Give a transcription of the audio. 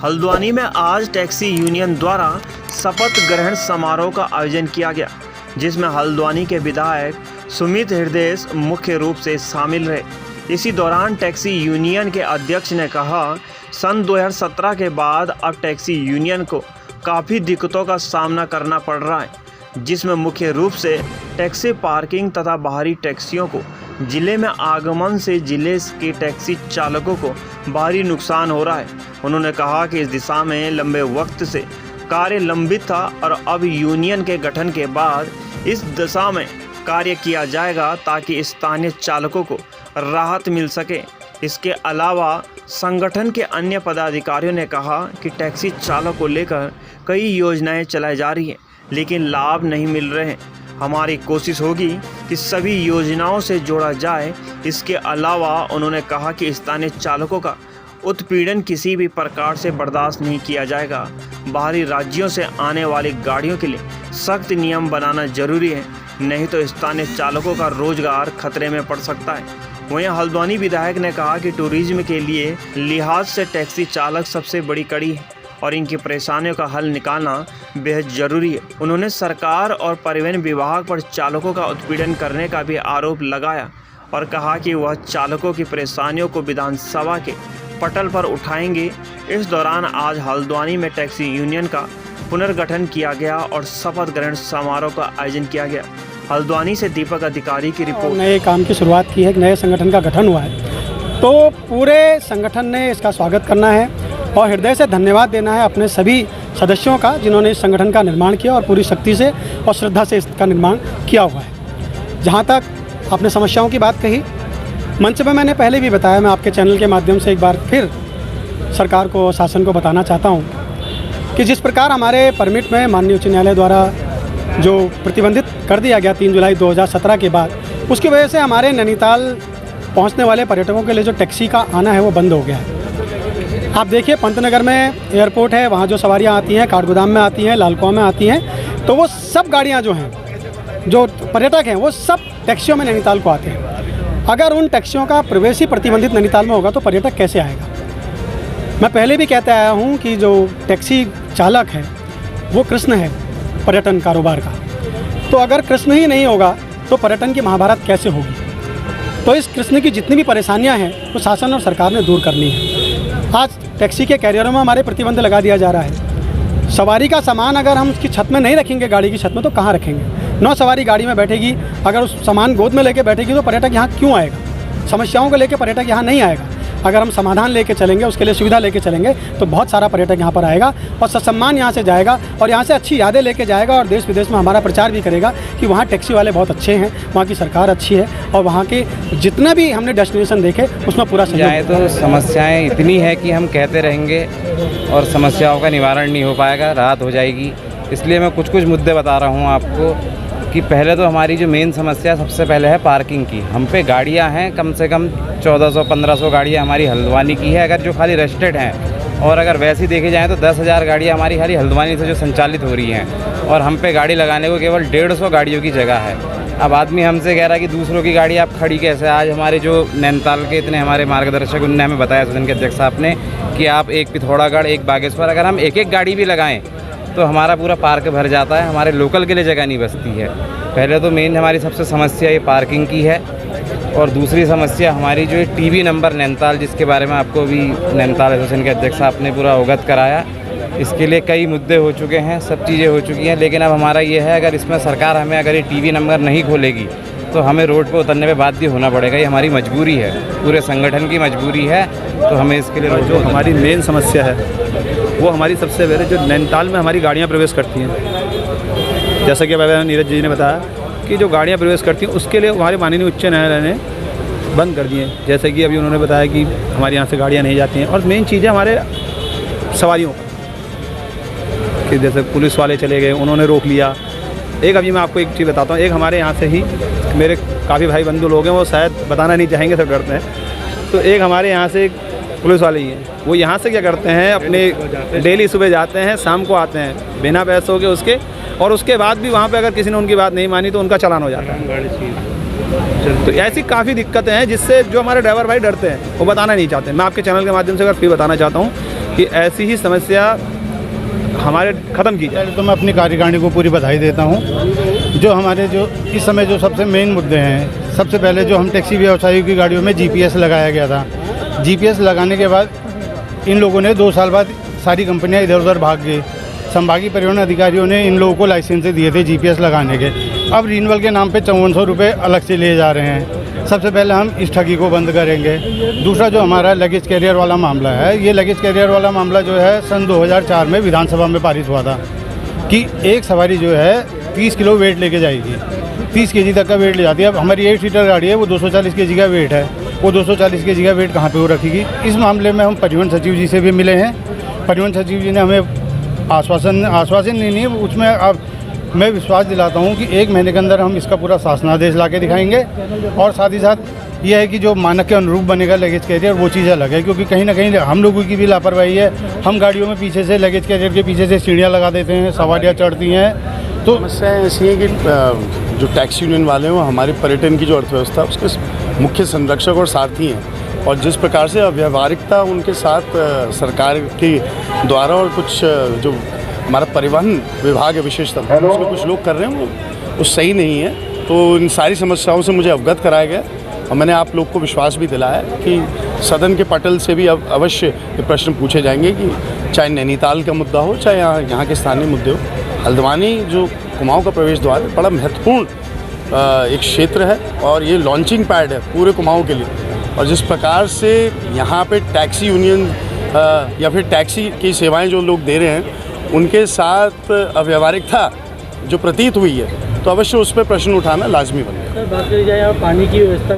हल्द्वानी में आज taxi union द्वारा शपथ ग्रहण समारोह का आयोजन किया गया, जिसमें हल्द्वानी के विधायक सुमित हृदय मुख्य रूप से शामिल रहे। इसी दौरान टैक्सी यूनियन के अध्यक्ष ने कहा, सन 2017 के बाद अब टैक्सी यूनियन को काफ़ी दिक्कतों का सामना करना पड़ रहा है, जिसमें मुख्य रूप से टैक्सी पार्किंग तथा बाहरी टैक्सियों को जिले में आगमन से जिले के टैक्सी चालकों को भारी नुकसान हो रहा है। उन्होंने कहा कि इस दिशा में लंबे वक्त से कार्य लंबित था और अब यूनियन के गठन के बाद इस दिशा में कार्य किया जाएगा ताकि स्थानीय चालकों को राहत मिल सके। इसके अलावा संगठन के अन्य पदाधिकारियों ने कहा कि टैक्सी चालक को लेकर कई योजनाएं चलाई जा रही हैं, लेकिन लाभ नहीं मिल रहे हैं। हमारी कोशिश होगी कि सभी योजनाओं से जोड़ा जाए। इसके अलावा उन्होंने कहा कि स्थानीय चालकों का उत्पीड़न किसी भी प्रकार से बर्दाश्त नहीं किया जाएगा। बाहरी राज्यों से आने वाली गाड़ियों के लिए सख्त नियम बनाना जरूरी है, नहीं तो स्थानीय चालकों का रोजगार खतरे में पड़ सकता है। वहीं हल्द्वानी विधायक ने कहा कि टूरिज्म के लिए लिहाज से टैक्सी चालक सबसे बड़ी कड़ी है और इनकी परेशानियों का हल निकालना बेहद ज़रूरी है। उन्होंने सरकार और परिवहन विभाग पर चालकों का उत्पीड़न करने का भी आरोप लगाया और कहा कि वह चालकों की परेशानियों को विधानसभा के पटल पर उठाएंगे। इस दौरान आज हल्द्वानी में टैक्सी यूनियन का पुनर्गठन किया गया और शपथ ग्रहण समारोह का आयोजन किया गया। हल्द्वानी से दीपक अधिकारी की रिपोर्ट। नए काम की शुरुआत की है, एक नए संगठन का गठन हुआ है, तो पूरे संगठन ने इसका स्वागत करना है और हृदय से धन्यवाद देना है अपने सभी सदस्यों का, जिन्होंने इस संगठन का निर्माण किया और पूरी शक्ति से और श्रद्धा से इसका निर्माण किया हुआ है। जहाँ तक आपने समस्याओं की बात कही, मंच में मैंने पहले भी बताया, मैं आपके चैनल के माध्यम से एक बार फिर सरकार को, शासन को बताना चाहता हूँ कि जिस प्रकार हमारे परमिट में माननीय उच्च न्यायालय द्वारा जो प्रतिबंधित कर दिया गया 3 जुलाई 2017 के बाद, उसकी वजह से हमारे नैनीताल पहुँचने वाले पर्यटकों के लिए जो टैक्सी का आना है वो बंद हो गया है। आप देखिए, पंतनगर में एयरपोर्ट है, वहाँ जो सवारियाँ आती हैं काठगोदाम में आती हैं, लालकुआं में आती हैं, तो वो सब गाड़ियाँ जो हैं, जो पर्यटक हैं, वो सब टैक्सियों में नैनीताल को आते हैं। अगर उन टैक्सियों का प्रवेश ही प्रतिबंधित नैनीताल में होगा तो पर्यटक कैसे आएगा? मैं पहले भी कहते आया हूँ कि जो टैक्सी चालक है वो कृष्ण है पर्यटन कारोबार का, तो अगर कृष्ण ही नहीं होगा तो पर्यटन की महाभारत कैसे होगी? तो इस कृष्ण की जितनी भी परेशानियां हैं वो शासन और सरकार ने दूर करनी है। आज टैक्सी के कैरियरों में हमारे प्रतिबंध लगा दिया जा रहा है। सवारी का सामान अगर हम उसकी छत में नहीं रखेंगे, गाड़ी की छत में, तो कहाँ रखेंगे? 9 सवारी गाड़ी में बैठेगी, अगर उस सामान गोद में लेके बैठेगी तो पर्यटक यहाँ क्यों आएगा? समस्याओं को लेके पर्यटक यहाँ नहीं आएगा। अगर हम समाधान लेके चलेंगे, उसके लिए सुविधा लेके चलेंगे, तो बहुत सारा पर्यटक यहाँ पर आएगा और ससम्मान यहाँ से जाएगा और यहाँ से अच्छी यादें लेके जाएगा और देश विदेश में हमारा प्रचार भी करेगा कि वहाँ टैक्सी वाले बहुत अच्छे हैं, वहाँ की सरकार अच्छी है और वहाँ के जितना भी हमने डेस्टिनेशन देखे उसमें पूरा सहयोग। तो समस्याएँ इतनी है कि हम कहते रहेंगे और समस्याओं का निवारण नहीं हो पाएगा, राहत हो जाएगी। इसलिए मैं कुछ मुद्दे बता रहा हूँ आपको कि पहले तो हमारी जो मेन समस्या सबसे पहले है पार्किंग की। हम पे गाड़ियां हैं, कम से कम 1400-1500 गाड़ियां हमारी हल्द्वानी की है, अगर जो खाली रजिस्टर्ड हैं, और अगर वैसे देखे जाएँ तो 10,000 गाड़ियां हमारी खाली हल्द्वानी से जो संचालित हो रही हैं, और हम पे गाड़ी लगाने को केवल 150 गाड़ियों की जगह है। अब आदमी हमसे कह रहा है कि दूसरों की गाड़ी आप खड़ी कैसे? आज हमारे जो नैनीताल के इतने हमारे मार्गदर्शक, उनने हमें बताया, सदन के अध्यक्ष साहब ने, कि आप एक पिथौरागढ़, एक बागेश्वर, अगर हम एक गाड़ी भी लगाएं तो हमारा पूरा पार्क भर जाता है, हमारे लोकल के लिए जगह नहीं बचती है। पहले तो मेन हमारी सबसे समस्या ये पार्किंग की है, और दूसरी समस्या हमारी जो टीवी नंबर नैनीताल, जिसके बारे में आपको भी नैनीताल एसोसिएशन के अध्यक्ष साहब ने पूरा अवगत कराया, इसके लिए कई मुद्दे हो चुके हैं, सब चीज़ें हो चुकी हैं, लेकिन अब हमारा ये है, अगर इसमें सरकार हमें अगर ये टीवी नंबर नहीं खोलेगी तो हमें रोड पर उतरने में बाध्य होना पड़ेगा। ये हमारी मजबूरी है, पूरे संगठन की मजबूरी है, तो हमें इसके लिए जो हमारी मेन समस्या है वो हमारी सबसे पहले जो नैनीताल में हमारी गाड़ियाँ प्रवेश करती हैं, जैसा कि अभी नीरज जी ने बताया कि जो गाड़ियाँ प्रवेश करती हैं उसके लिए हमारे माननीय उच्च न्यायालय ने बंद कर दिए। जैसे कि अभी उन्होंने बताया कि हमारे यहाँ से गाड़ियाँ नहीं जाती हैं, और मेन चीज़ है हमारे सवारियों कि जैसे पुलिस वाले चले गए, उन्होंने रोक लिया। एक अभी मैं आपको एक चीज़ बताता हूँ, एक हमारे यहाँ से ही मेरे काफ़ी भाई बंधु लोग हैं, वो शायद बताना नहीं चाहेंगे, सब डरते हैं। तो एक हमारे यहाँ से पुलिस वाले ही हैं, वो यहाँ से क्या करते हैं, अपने डेली सुबह जाते हैं, शाम को आते हैं बिना पैसों के उसके, और उसके बाद भी वहाँ पे अगर किसी ने उनकी बात नहीं मानी तो उनका चालान हो जाता है। तो ऐसी काफ़ी दिक्कतें हैं जिससे जो हमारे ड्राइवर भाई डरते हैं, वो बताना नहीं चाहते। मैं आपके चैनल के माध्यम से अगर फिर बताना चाहता हूँ कि ऐसी ही समस्या हमारे ख़त्म की जाए। पहले तो मैं अपनी कार्यकारिणी को पूरी बधाई देता हूँ। जो हमारे जो इस समय जो सबसे मेन मुद्दे हैं, सबसे पहले जो हम टैक्सी व्यवसायियों की गाड़ियों में जीपीएस लगाया गया था। जीपीएस लगाने के बाद इन लोगों ने 2 साल बाद सारी कंपनियां इधर उधर भाग गई। संभागीय परिवहन अधिकारियों ने इन लोगों को लाइसेंस दिए थे जीपीएस लगाने के। अब रिन्यूअल के नाम पे 5400 रुपये अलग से लिए जा रहे हैं। सबसे पहले हम इस ठगी को बंद करेंगे। दूसरा जो हमारा लगेज कैरियर वाला मामला है, ये लगेज कैरियर वाला मामला जो है सन 2004 में विधानसभा में पारित हुआ था कि एक सवारी जो है 30 किलो वेट लेके जाएगी, 30 केजी तक का वेट ले जाती है। अब हमारी 8 सीटर गाड़ी है, वो 240 केजी का वेट है, वो 240 केजी का वेट कहाँ पे वो रखेगी। इस मामले में हम परिवहन सचिव जी से भी मिले हैं। परिवहन सचिव जी ने हमें आश्वासन नहीं है, उसमें अब मैं विश्वास दिलाता हूँ कि 1 महीने के अंदर हम इसका पूरा शासनादेश ला के दिखाएंगे। और साथ ही साथ ये है कि जो मानक के अनुरूप बनेगा लगेज कैरियर, वो चीज़ अलग है, क्योंकि कहीं ना कहीं हम लोगों की भी लापरवाही है। हम गाड़ियों में पीछे से लगेज कैरियर के पीछे से सीढ़ियाँ लगा देते हैं, सवारियाँ चढ़ती हैं। तो समस्या ऐसी है कि जो टैक्सी यूनियन वाले हैं वो हमारे पर्यटन की जो अर्थव्यवस्था है उसके मुख्य संरक्षक और सारथी हैं, और जिस प्रकार से अव्यावहारिकता उनके साथ सरकार के द्वारा और कुछ जो हमारा परिवहन विभाग है विशेषतः उसमें कुछ लोग कर रहे हैं वो सही नहीं है। तो इन सारी समस्याओं से मुझे अवगत कराया गया और मैंने आप लोग को विश्वास भी दिलाया कि सदन के पटल से भी अब अवश्य ये प्रश्न पूछे जाएंगे कि चाहे नैनीताल का मुद्दा हो, चाहे यहाँ के स्थानीय मुद्दे हो। हल्द्वानी जो कुमाऊं का प्रवेश द्वार है, बड़ा महत्वपूर्ण एक क्षेत्र है और ये लॉन्चिंग पैड है पूरे कुमाऊं के लिए। और जिस प्रकार से यहाँ पे टैक्सी यूनियन या फिर टैक्सी की सेवाएं जो लोग दे रहे हैं उनके साथ अव्यावहारिकता जो प्रतीत हुई है, तो अवश्य उस पर प्रश्न उठाना लाजमी बन गया। बात करी जाए पानी की व्यवस्था